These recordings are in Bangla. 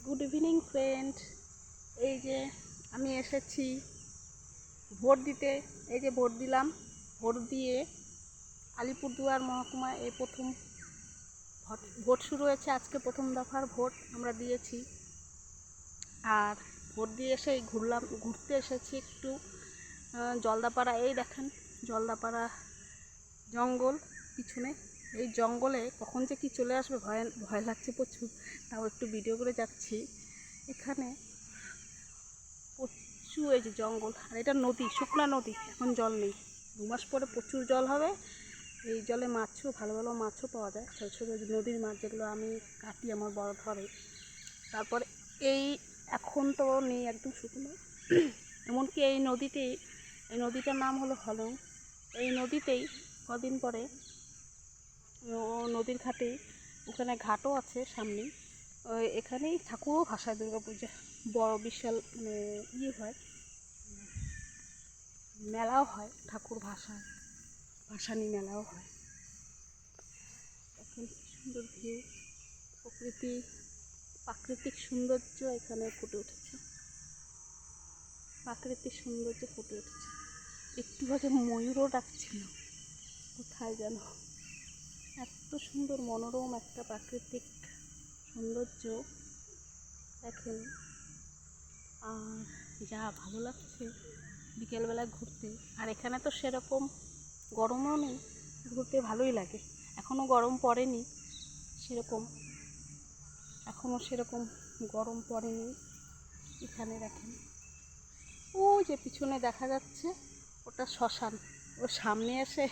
Good evening friend. এই যে আমি এসেছি ভোট দিতে। এই যে ভোট দিলাম। ভোট দিয়ে আলিপুরদুয়ার মহকুমায় এই প্রথম ভোট শুরু হয়েছে। আজকে প্রথম দফার ভোট আমরা দিয়েছি। আর ভোট দিয়ে এসে ঘুরতে এসেছি একটু জলদাপাড়া। এই দেখেন জলদাপাড়া জঙ্গল পিছনে। এই জঙ্গলে কখন যে কি চলে আসবে ভয় ভয় লাগছে প্রচুর, তাও একটু ভিডিও করে যাচ্ছি। এখানে প্রচুর এই যে জঙ্গল, আর এটা নদী, শুকনা নদী, এখন জল নেই। 2 মাস পরে প্রচুর জল হবে। এই জলে মাছও ভালো ভালো মাছও পাওয়া যায়, ছোটো ছোটো নদীর মাছ, যেগুলো আমি কাটি, আমার বড় ধরে। তারপর এই এখন তো নেই, একদম শুকনো। এমনকি এই নদীটার নাম হলো হলং। এই নদীতেই কদিন পরে নদীর ঘাটে, ওখানে ঘাটও আছে সামনে, এখানেই ঠাকুরও ভাসায়। দুর্গাপূজা বড় বিশাল হয়, মেলাও হয়, ঠাকুর ভাসানি মেলাও হয়। এখন সুন্দর ভিউ, প্রাকৃতিক সৌন্দর্য এখানে ফুটে উঠেছে। একটু আগে ময়ূরও ডাকছিল কোথায় যেন। এত সুন্দর মনোরম একটা প্রাকৃতিক সৌন্দর্য দেখেন। আর যা ভালো লাগছে বিকেলবেলা ঘুরতে। আর এখানে তো সেরকম গরমও নেই, ঘুরতে ভালোই লাগে। এখনও গরম পড়েনি সেরকম, গরম পড়েনি এখানে। দেখেন ওই যে পিছনে দেখা যাচ্ছে, ওটা শ্মশান। ওর সামনে এসে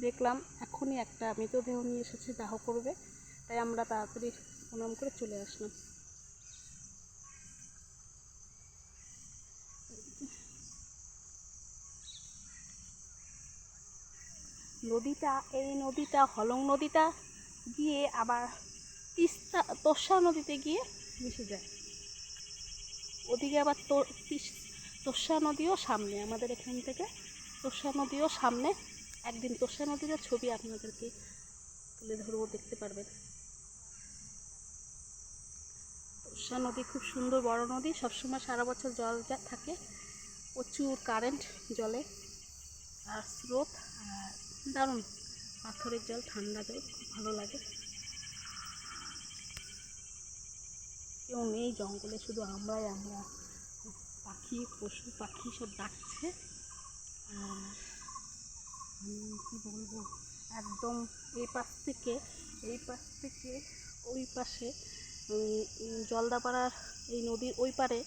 দেখলাম এখনই একটা মৃতদেহ নিয়ে এসেছে দাহ করবে, তাই আমরা তাড়াতাড়ি প্রণাম করে চলে আসলাম। এই নদীটা হলং নদীটা গিয়ে আবার তোষা নদীতে গিয়ে মিশে যায়। ওদিকে আবার তোষা নদীও সামনে, আমাদের এখান থেকে তোষা নদীও সামনে। একদিন তোষা নদীর ছবি আপনাদেরকে তুলে ধরবো, দেখতে পারবেন। তোষা নদী খুব সুন্দর বড় নদী, সবসময় সারা বছর জল থাকে, প্রচুর কারেন্ট জলে, আর স্রোত, আর দারুণ পাথরের জল, ঠান্ডা জল, খুব ভালো লাগে। কেউ নেই জঙ্গলে, শুধু আমরা পশু পাখি সব ডাকছে। আর কী বলবো, একদম এই পাশ থেকে ওই পাশে জলদাপাড়ার, এই নদীর ওই পারে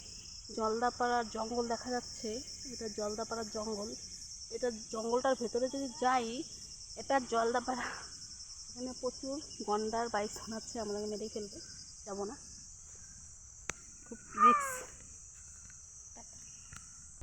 জলদাপাড়ার জঙ্গল দেখা যাচ্ছে। এটা জলদাপাড়ার জঙ্গল। এটা জঙ্গলটার ভেতরে যদি যাই, এটা জলদাপাড়া, এখানে প্রচুর গন্ডার বাইসন আছে, আমরা মেরেই ফেলবে, যাবো না।